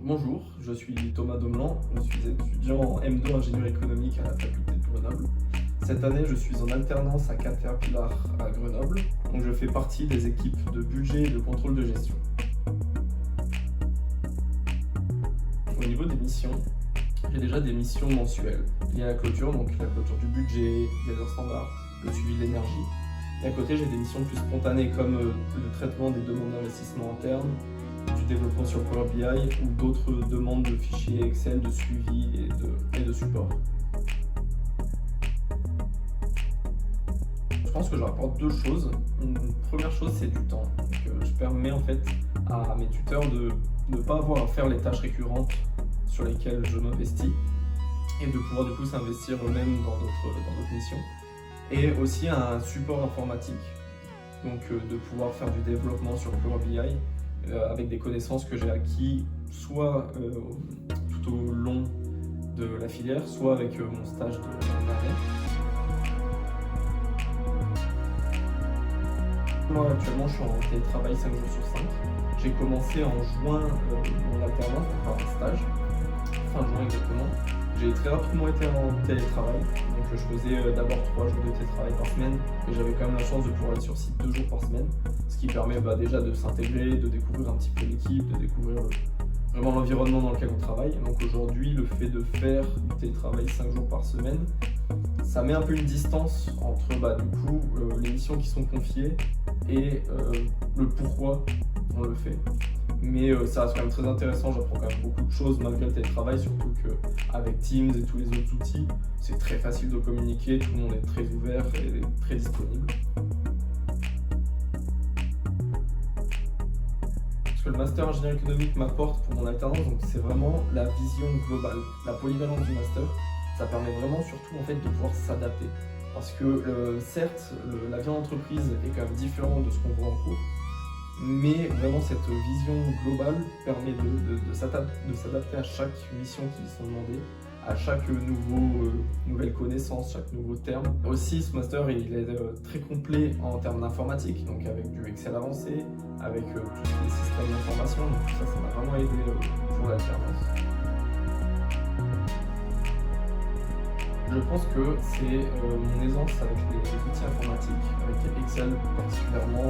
Bonjour, je suis Thomas Domelan, je suis étudiant en M2 ingénierie économique à la faculté de Grenoble. Cette année, je suis en alternance à Caterpillar à Grenoble, où je fais partie des équipes de budget et de contrôle de gestion. Au niveau des missions, j'ai déjà des missions mensuelles. Il y a la clôture, donc la clôture du budget, des heures standards, le suivi de l'énergie. Et à côté, j'ai des missions plus spontanées comme le traitement des demandes d'investissement interne, du développement sur Power BI ou d'autres demandes de fichiers Excel, de suivi et de support. Je pense que je rapporte deux choses. Une première chose, c'est du temps. Donc, je permets en fait à mes tuteurs de ne pas avoir à faire les tâches récurrentes sur lesquelles je m'investis et de pouvoir du coup s'investir eux-mêmes dans d'autres missions. Et aussi un support informatique, donc de pouvoir faire du développement sur Power BI avec des connaissances que j'ai acquis soit tout au long de la filière, soit avec mon stage de l'année dernière. Moi actuellement je suis en télétravail 5 jours sur 5. J'ai commencé en juin mon alternance, enfin un stage, fin juin exactement. J'ai très rapidement été en télétravail, donc je faisais d'abord 3 jours de télétravail par semaine et j'avais quand même la chance de pouvoir aller sur site 2 jours par semaine, ce qui permet déjà de s'intégrer, de découvrir un petit peu l'équipe, de découvrir vraiment l'environnement dans lequel on travaille. Et donc aujourd'hui, le fait de faire du télétravail 5 jours par semaine, ça met un peu une distance entre du coup les missions qui sont confiées et le pourquoi on le fait. Mais ça reste quand même très intéressant, j'apprends quand même beaucoup de choses malgré le télétravail, surtout qu'avec Teams et tous les autres outils, c'est très facile de communiquer, tout le monde est très ouvert et très disponible. Ce que le master ingénierie économique m'apporte pour mon alternance, c'est vraiment la vision globale, la polyvalence du master. Ça permet vraiment surtout en fait de pouvoir s'adapter. Parce que certes, la vie en entreprise est quand même différente de ce qu'on voit en cours, mais vraiment cette vision globale permet de s'adapter à chaque mission qui sont demandées, à chaque nouvelle connaissance, chaque nouveau terme. Aussi, ce master il est très complet en termes d'informatique, donc avec du Excel avancé, avec tous les systèmes d'information, donc tout ça, ça m'a vraiment aidé pour l'alternance. Je pense que c'est mon aisance avec les outils informatiques, avec Excel particulièrement,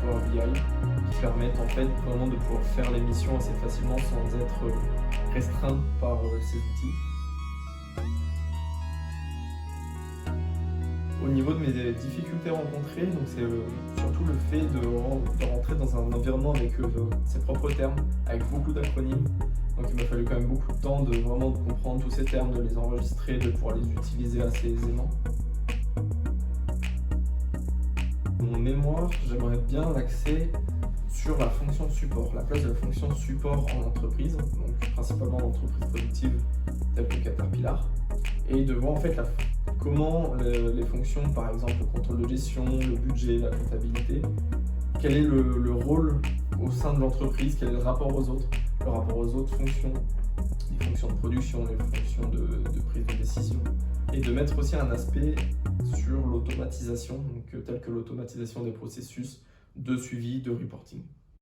Power BI, qui permettent en fait vraiment de pouvoir faire les missions assez facilement sans être restreint par ces outils. Au niveau de mes difficultés rencontrées, c'est surtout le fait de rentrer dans un environnement avec ses propres termes, avec beaucoup d'acronymes. Donc il m'a fallu quand même beaucoup de temps de vraiment comprendre tous ces termes, de les enregistrer, de pouvoir les utiliser assez aisément. Mon mémoire, j'aimerais bien l'axer sur la fonction support, la place de la fonction support en entreprise, donc principalement en entreprise productive telle que Caterpillar, et de voir en fait comment les fonctions, par exemple le contrôle de gestion, le budget, la comptabilité, quel est le rôle au sein de l'entreprise, quel est le rapport aux autres fonctions, les fonctions de production, les fonctions de prise de décision, et de mettre aussi un aspect sur l'automatisation, tel que l'automatisation des processus de suivi, de reporting.